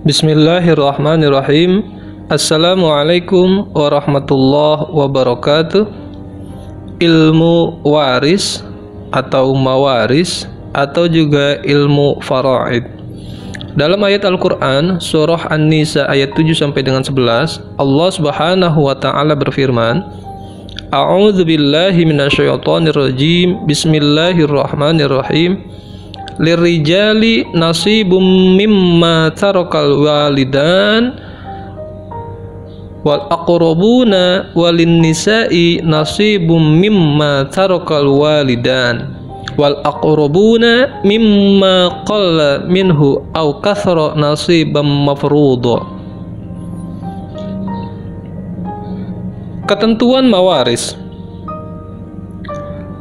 Bismillahirrahmanirrahim. Assalamualaikum warahmatullahi wabarakatuh. Ilmu waris atau mawaris atau juga ilmu faraid. Dalam ayat Al-Quran surah An-Nisa ayat 7 sampai dengan 11, Allah Subhanahu wa taala berfirman, A'udzu billahi minasyaitonir rajim. Bismillahirrahmanirrahim. Lirijali nasibum mimma tarakal walidan wal aqrabuna walin nisa'i nasibum mimma tarakal walidan wal aqrabuna mimma qalla minhu aw kathara nasibam mafruḍa. Ketentuan mawaris.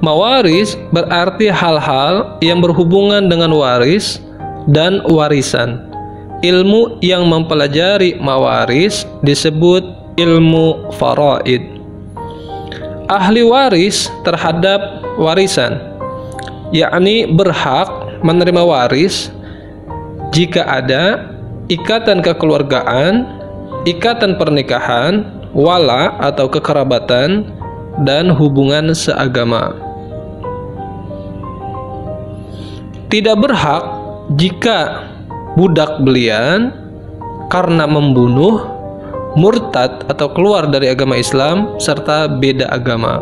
Mawaris berarti hal-hal yang berhubungan dengan waris dan warisan. Ilmu yang mempelajari mawaris disebut ilmu faraid. Ahli waris terhadap warisan, yakni berhak menerima waris jika ada ikatan kekeluargaan, ikatan pernikahan, wala atau kekerabatan, dan hubungan seagama. Tidak berhak jika budak belian karena membunuh, murtad atau keluar dari agama Islam, serta beda agama.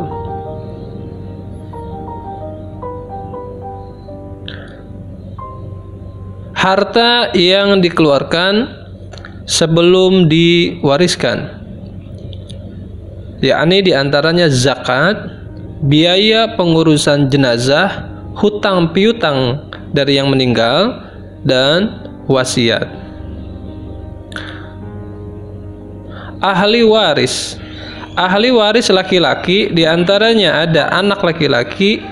Harta yang dikeluarkan sebelum diwariskan, yakni diantaranya zakat, biaya pengurusan jenazah, hutang piutang dari yang meninggal, dan wasiat. Ahli waris. Ahli waris laki-laki diantaranya ada anak laki-laki,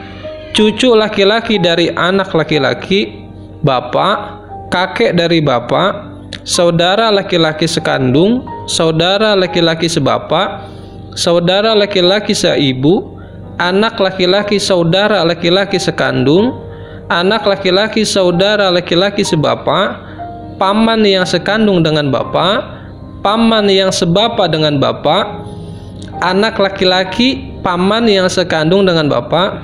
cucu laki-laki dari anak laki-laki, bapak, kakek dari bapak, saudara laki-laki sekandung, saudara laki-laki sebapak, saudara laki-laki seibu, anak laki-laki saudara laki-laki sekandung, anak laki-laki saudara laki-laki sebapak, paman yang sekandung dengan bapak, paman yang sebapak dengan bapak, anak laki-laki paman yang sekandung dengan bapak,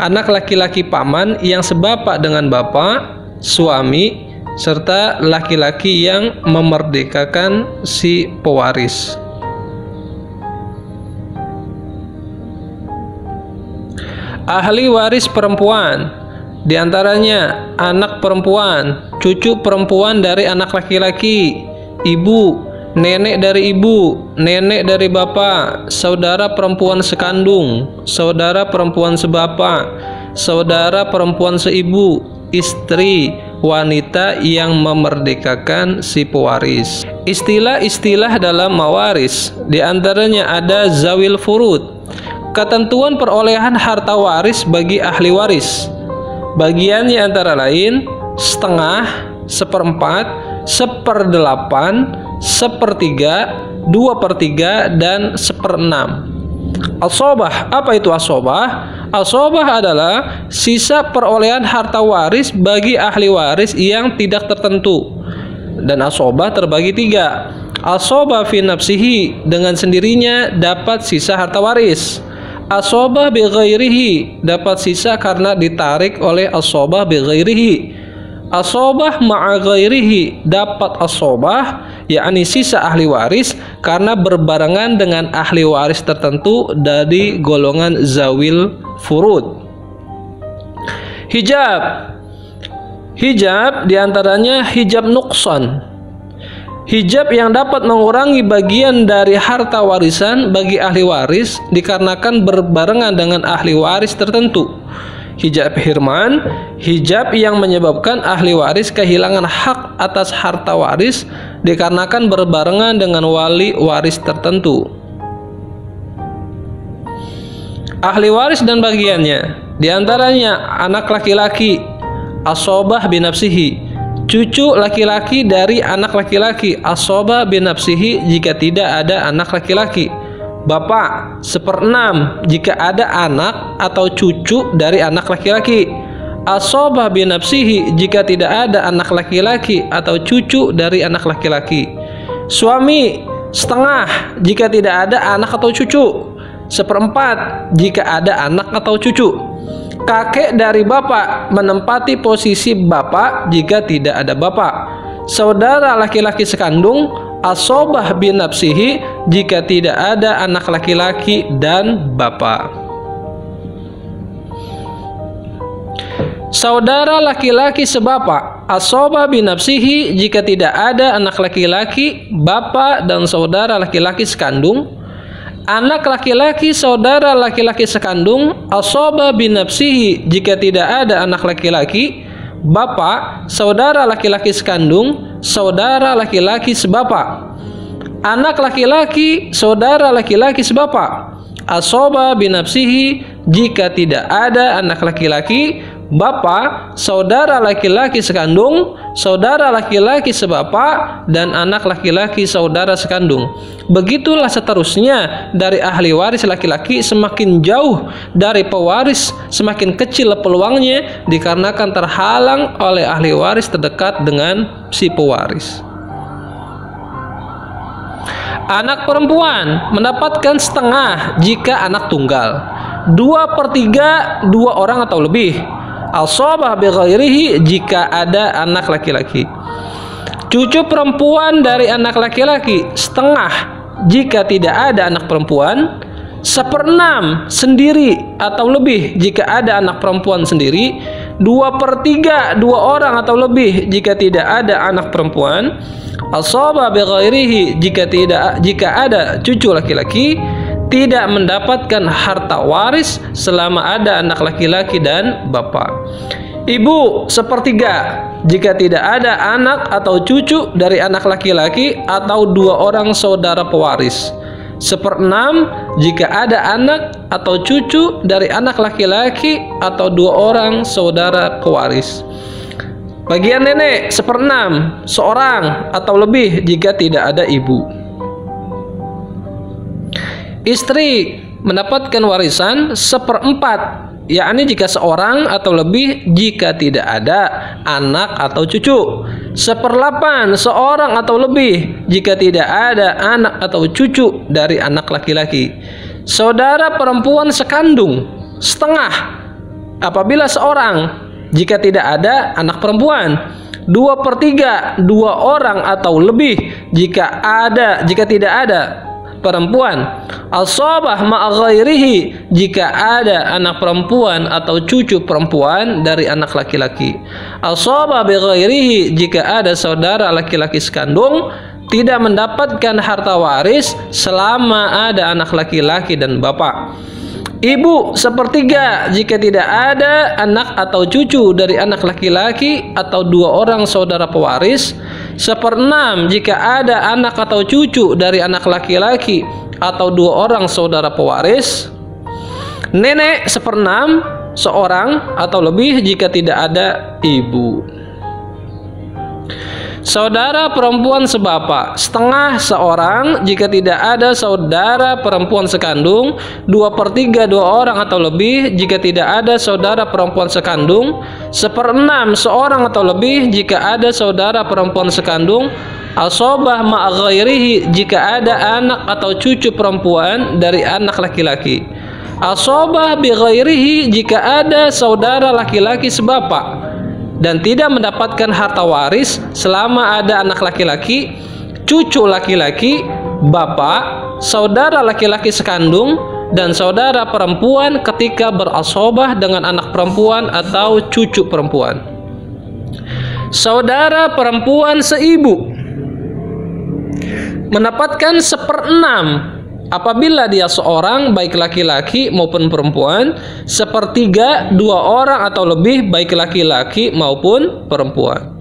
anak laki-laki paman yang sebapak dengan bapak, suami, serta laki-laki yang memerdekakan si pewaris. Ahli waris perempuan diantaranya anak perempuan, cucu perempuan dari anak laki-laki, ibu, nenek dari ibu, nenek dari bapak, saudara perempuan sekandung, saudara perempuan sebapak, saudara perempuan seibu, istri, wanita yang memerdekakan si pewaris. Istilah-istilah dalam mawaris diantaranya ada zawil furud, ketentuan perolehan harta waris bagi ahli waris. Bagiannya antara lain setengah, seperempat, seperdelapan, sepertiga, 2/3, dan 1/6. Asobah, apa itu asobah? Asobah adalah sisa perolehan harta waris bagi ahli waris yang tidak tertentu. Dan asobah terbagi 3. Asobah fi nafsihi, dengan sendirinya dapat sisa harta waris. Asobah bi ghairihi, dapat sisa karena ditarik oleh asobah bi ghairihi. Asobah ma'a ghairihi, dapat asobah, yakni sisa ahli waris karena berbarengan dengan ahli waris tertentu dari golongan zawil furud. Hijab. Hijab diantaranya hijab nuqsan, hijab yang dapat mengurangi bagian dari harta warisan bagi ahli waris dikarenakan berbarengan dengan ahli waris tertentu. Hijab hirman, hijab yang menyebabkan ahli waris kehilangan hak atas harta waris dikarenakan berbarengan dengan wali waris tertentu. Ahli waris dan bagiannya diantaranya anak laki-laki, asobah binafsihi, cucu laki-laki dari anak laki-laki, asobah binafsihi jika tidak ada anak laki-laki, bapak 1/6 jika ada anak atau cucu dari anak laki-laki, asobah binafsihi jika tidak ada anak laki-laki atau cucu dari anak laki-laki. Suami setengah jika tidak ada anak atau cucu. Seperempat jika ada anak atau cucu. Kakek dari bapak menempati posisi bapak jika tidak ada bapak. Saudara laki-laki sekandung asobah binafsihi jika tidak ada anak laki-laki dan bapak. Saudara laki-laki sebapak asobah binafsihi jika tidak ada anak laki-laki, bapak dan saudara laki-laki sekandung. Anak laki-laki saudara laki-laki sekandung asobah binafsihi jika tidak ada anak laki-laki, bapak, saudara laki-laki sekandung, saudara laki-laki sebapak. Anak laki-laki saudara laki-laki sebapak asobah binafsihi jika tidak ada anak laki-laki, bapak, saudara laki-laki sekandung, saudara laki-laki sebapak, dan anak laki-laki saudara sekandung. Begitulah seterusnya dari ahli waris laki-laki, semakin jauh dari pewaris semakin kecil peluangnya dikarenakan terhalang oleh ahli waris terdekat dengan si pewaris. Anak perempuan mendapatkan setengah jika anak tunggal, 2/3 dua orang atau lebih. Asobah bighairihi jika ada anak laki-laki. Cucu perempuan dari anak laki-laki setengah jika tidak ada anak perempuan. 1/6 sendiri atau lebih jika ada anak perempuan sendiri. 2/3 dua orang atau lebih jika tidak ada anak perempuan. Asobah bighairihi jika ada cucu laki-laki. Tidak mendapatkan harta waris selama ada anak laki-laki dan bapak. Ibu 1/3 jika tidak ada anak atau cucu dari anak laki-laki atau dua orang saudara pewaris. 1/6 jika ada anak atau cucu dari anak laki-laki atau dua orang saudara pewaris. Bagian nenek 1/6 seorang atau lebih jika tidak ada ibu. Istri mendapatkan warisan 1/4, yakni jika seorang atau lebih jika tidak ada anak atau cucu. 1/8 seorang atau lebih jika tidak ada anak atau cucu dari anak laki-laki. Saudara perempuan sekandung setengah apabila seorang jika tidak ada anak perempuan. 2/3 dua orang atau lebih jika tidak ada perempuan. Asobah ma'aghairihi jika ada anak perempuan atau cucu perempuan dari anak laki-laki. Asobah bighairihi jika ada saudara laki-laki sekandung. Tidak mendapatkan harta waris selama ada anak laki-laki dan bapak. Ibu 1/3 jika tidak ada anak atau cucu dari anak laki-laki atau dua orang saudara pewaris. 1/6 jika ada anak atau cucu dari anak laki-laki atau dua orang saudara pewaris. Nenek 1/6 seorang atau lebih jika tidak ada ibu. Saudara perempuan sebapak setengah seorang jika tidak ada saudara perempuan sekandung. 2/3 dua orang atau lebih jika tidak ada saudara perempuan sekandung. 1/6 seorang atau lebih jika ada saudara perempuan sekandung. Asobah ma'aghairihi jika ada anak atau cucu perempuan dari anak laki-laki. Asobah bighairihi jika ada saudara laki-laki sebapak dan tidak mendapatkan harta waris selama ada anak laki-laki, cucu laki-laki, bapak, saudara laki-laki sekandung, dan saudara perempuan ketika berasobah dengan anak perempuan atau cucu perempuan. Saudara perempuan seibu mendapatkan 1/6 apabila dia seorang baik laki-laki maupun perempuan. 1/3 dua orang atau lebih baik laki-laki maupun perempuan.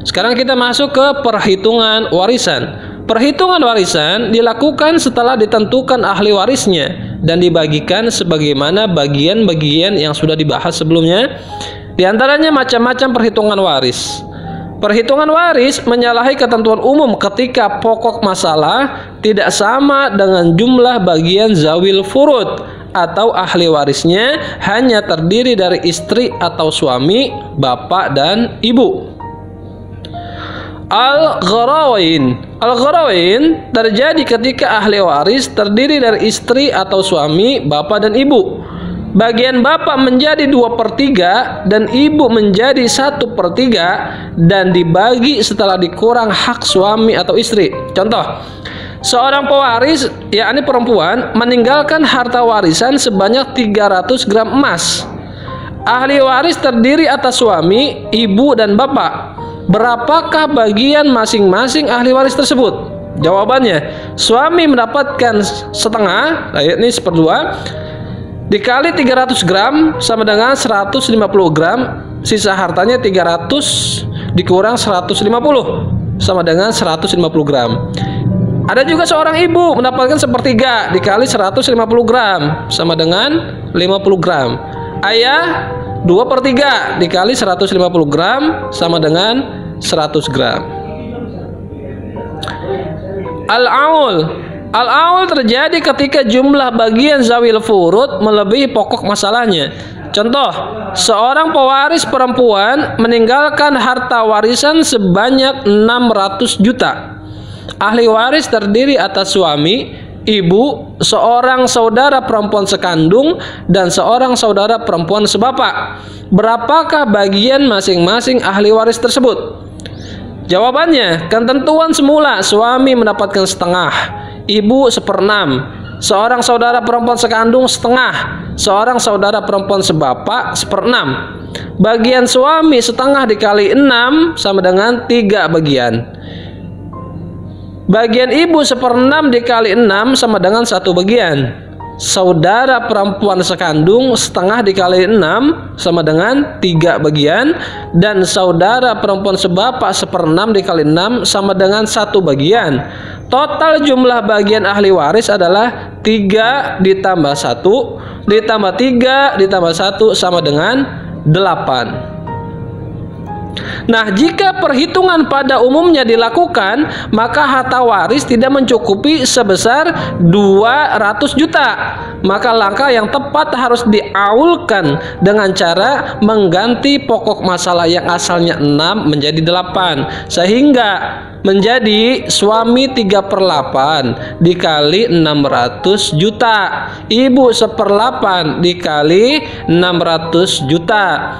Sekarang kita masuk ke perhitungan warisan. Perhitungan warisan dilakukan setelah ditentukan ahli warisnya dan dibagikan sebagaimana bagian-bagian yang sudah dibahas sebelumnya. Di antaranya macam-macam perhitungan waris. Perhitungan waris menyalahi ketentuan umum ketika pokok masalah tidak sama dengan jumlah bagian zawil furud atau ahli warisnya hanya terdiri dari istri atau suami, bapak dan ibu. Al-gharawain. Al-gharawain terjadi ketika ahli waris terdiri dari istri atau suami, bapak dan ibu. Bagian bapak menjadi 2/3 dan ibu menjadi 1/3 dan dibagi setelah dikurang hak suami atau istri. Contoh, seorang pewaris, yakni perempuan, meninggalkan harta warisan sebanyak 300 gram emas. Ahli waris terdiri atas suami, ibu dan bapak. Berapakah bagian masing-masing ahli waris tersebut? Jawabannya, suami mendapatkan setengah, yakni 1/2, dikali 300 gram sama dengan 150 gram. Sisa hartanya 300 dikurang 150 sama dengan 150 gram. Ada juga seorang ibu mendapatkan 1/3 dikali 150 gram sama dengan 50 gram. Ayah 2/3 dikali 150 gram sama dengan 100 gram. Al-aul. Al-aul terjadi ketika jumlah bagian zawil furud melebihi pokok masalahnya. Contoh, seorang pewaris perempuan meninggalkan harta warisan sebanyak 600 juta. Ahli waris terdiri atas suami, ibu, seorang saudara perempuan sekandung, dan seorang saudara perempuan sebapak. Berapakah bagian masing-masing ahli waris tersebut? Jawabannya, ketentuan semula suami mendapatkan setengah, ibu 1/6, seorang saudara perempuan sekandung setengah, seorang saudara perempuan sebapak 1/6. Bagian suami setengah dikali 6 sama dengan 3 bagian. Bagian ibu 1/6 dikali 6 sama dengan 1 bagian. Saudara perempuan sekandung setengah dikali 6 sama dengan 3 bagian. Dan saudara perempuan sebapak 1/6 dikali 6 sama dengan 1 bagian. Total jumlah bagian ahli waris adalah 3 ditambah 1 ditambah 3 ditambah 1 sama dengan 8. Nah, jika perhitungan pada umumnya dilakukan, maka harta waris tidak mencukupi sebesar 200 juta. Maka langkah yang tepat harus diaulkan dengan cara mengganti pokok masalah yang asalnya 6 menjadi 8, sehingga menjadi suami 3/8 dikali 600 juta, ibu 1/8 dikali 600 juta,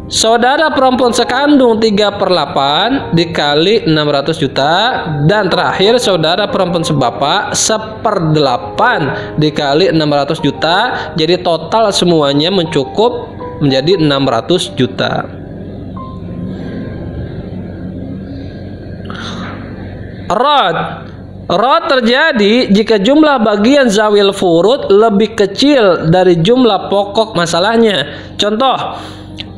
saudara perempuan sekandung 3/8 dikali 600 juta, dan terakhir saudara perempuan sebapak 1/8 dikali 600 juta. Jadi total semuanya mencukup menjadi 600 juta. Rod terjadi jika jumlah bagian zawil furud lebih kecil dari jumlah pokok masalahnya. Contoh,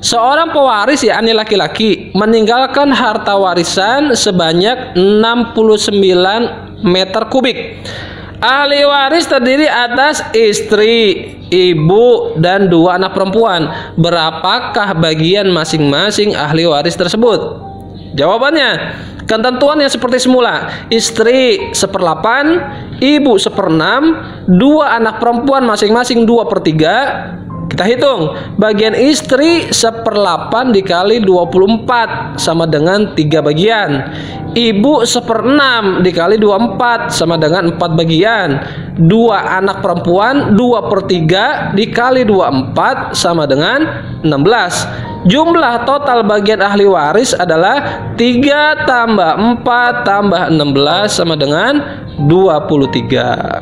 seorang pewaris, yakni laki-laki, meninggalkan harta warisan sebanyak 69 meter kubik. Ahli waris terdiri atas istri, ibu, dan 2 anak perempuan. Berapakah bagian masing-masing ahli waris tersebut? Jawabannya, ketentuannya seperti semula. Istri 1/8, ibu 1/6, 2 anak perempuan masing-masing 2/3. Kita hitung, bagian istri 1/8 dikali 24 sama dengan 3 bagian. Ibu 1/6 dikali 24 sama dengan 4 bagian. 2 anak perempuan 2/3 dikali 24 sama dengan 16. Jumlah total bagian ahli waris adalah 3 tambah 4 tambah 16 sama dengan 23.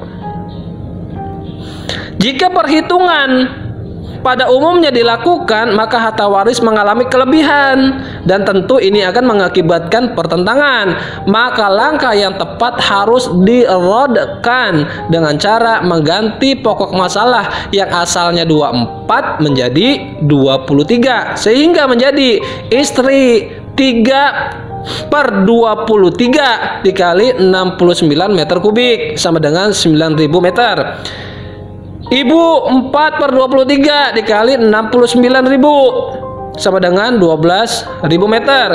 Jika perhitungan pada umumnya dilakukan, maka harta waris mengalami kelebihan, dan tentu ini akan mengakibatkan pertentangan. Maka langkah yang tepat harus dirodkan dengan cara mengganti pokok masalah yang asalnya 24 menjadi 23, sehingga menjadi istri 3/23 dikali 69 meter kubik sama dengan 9.000 meter. Ibu 4/23 dikali 69.000 sama dengan 12.000 meter.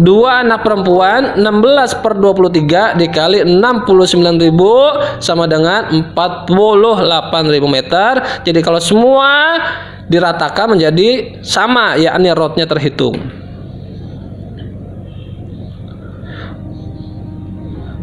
2 anak perempuan 16/23 dikali 69.000 sama dengan 48.000 meter. Jadi kalau semua diratakan menjadi sama, yakni rotnya terhitung.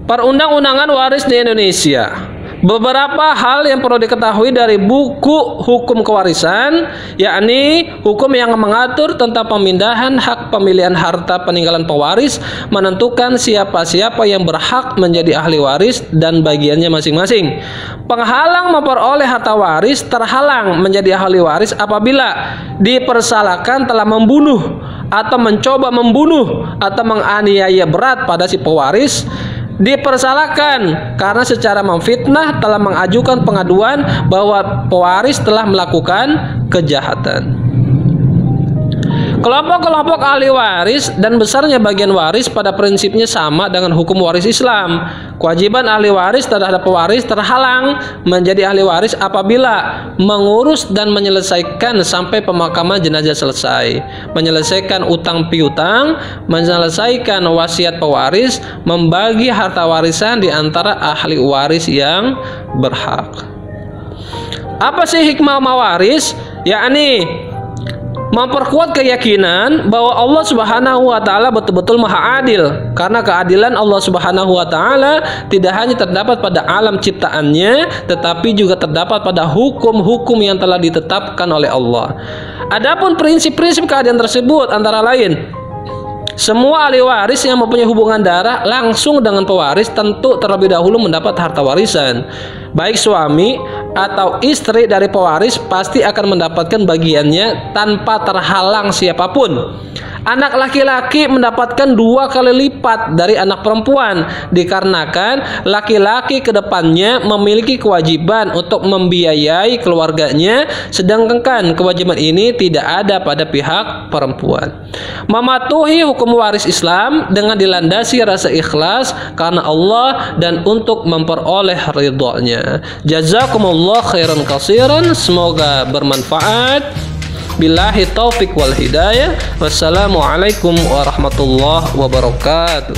Perundang-undangan waris di Indonesia. Beberapa hal yang perlu diketahui dari buku hukum kewarisan, yakni hukum yang mengatur tentang pemindahan hak pemilihan harta peninggalan pewaris, menentukan siapa-siapa yang berhak menjadi ahli waris dan bagiannya masing-masing. Penghalang memperoleh harta waris terhalang menjadi ahli waris apabila dipersalahkan telah membunuh atau mencoba membunuh atau menganiaya berat pada si pewaris, dipersalahkan karena secara memfitnah telah mengajukan pengaduan bahwa pewaris telah melakukan kejahatan. Kelompok-kelompok ahli waris dan besarnya bagian waris pada prinsipnya sama dengan hukum waris Islam. Kewajiban ahli waris terhadap pewaris terhalang menjadi ahli waris apabila mengurus dan menyelesaikan sampai pemakaman jenazah selesai, menyelesaikan utang piutang, menyelesaikan wasiat pewaris, membagi harta warisan di antara ahli waris yang berhak. Apa sih hikmah mawaris? Yakni memperkuat keyakinan bahwa Allah Subhanahu wa taala betul-betul Maha Adil, karena keadilan Allah Subhanahu wa taala tidak hanya terdapat pada alam ciptaannya, tetapi juga terdapat pada hukum-hukum yang telah ditetapkan oleh Allah. Adapun prinsip-prinsip keadilan tersebut antara lain, semua ahli waris yang mempunyai hubungan darah langsung dengan pewaris tentu terlebih dahulu mendapat harta warisan. Baik suami atau istri dari pewaris pasti akan mendapatkan bagiannya tanpa terhalang siapapun. Anak laki-laki mendapatkan 2 kali lipat dari anak perempuan, dikarenakan laki-laki kedepannya memiliki kewajiban untuk membiayai keluarganya, sedangkan kewajiban ini tidak ada pada pihak perempuan. Mematuhi hukum waris Islam dengan dilandasi rasa ikhlas karena Allah dan untuk memperoleh ridhonya. Jazakumullah khairan katsiran, semoga bermanfaat. Billahi taufik wal hidayah. Wassalamualaikum warahmatullahi wabarakatuh.